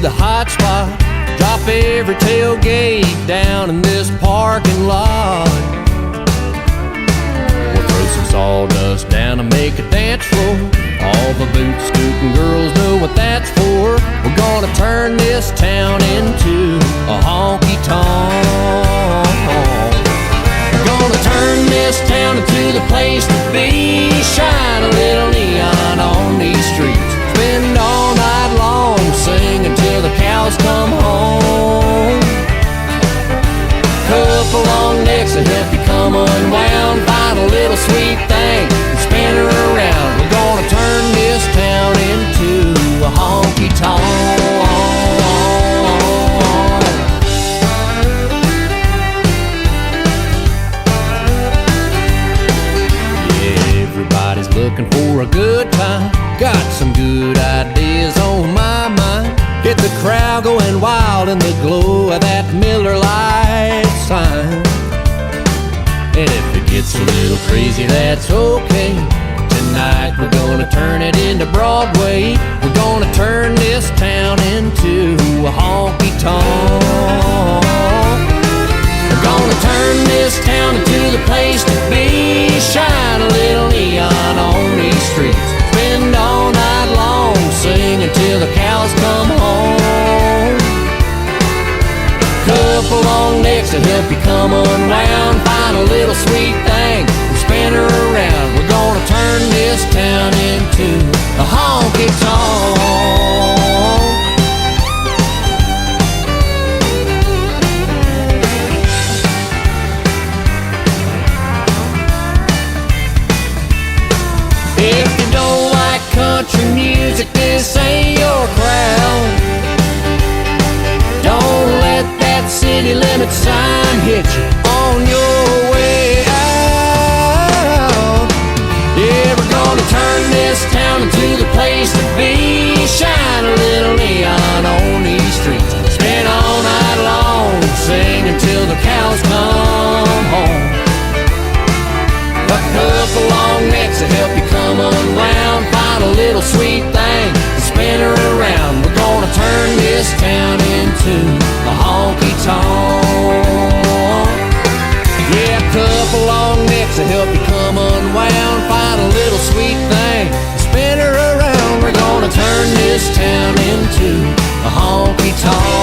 to the hot spot. Drop every tailgate down in this parking lot. We'll throw some sawdust down and make a dance floor. All the boot-scooting girls know what that's for. We're gonna turn this town into a honky-tonk. We're gonna turn this town into the place to be. Shine a little neon on these streets. Spend all night long, sing until the cows come home. Couple long necks to help you come unwound. Find a little sweet thing and spin her around. We're gonna turn this town into a honky-tonk. Yeah, everybody's looking for a good time. Got some good ideas on my mind. Get the crowd going wild in the glow of that Miller Lite sign. And if it gets a little crazy, that's okay. Tonight we're gonna turn it into Broadway. We're gonna turn this town into a honky-tonk. We're gonna turn this town into the place to be. Shine a little neon on these streets. Spend all night long, sing until the cows come home. Couple long necks to help you come unwound. Find a little sweet thing and spin her around. We're gonna turn this town into a honky-tonk. If you don't like country music, this ain't your crowd. Don't let that city limit sign hit you on your way out. Yeah, we're gonna turn this town into the place to be. Shine a little neon on these streets. Spend all night long, sing until the cows come home. A couple long necks to help you come unwound. Find a little sweet thing and spin her around. We're gonna turn this town into a honky-tonk. Yeah, a couple long necks to help you come unwound. Find a little sweet thing and spin her around. We're gonna turn this town into a honky-tonk.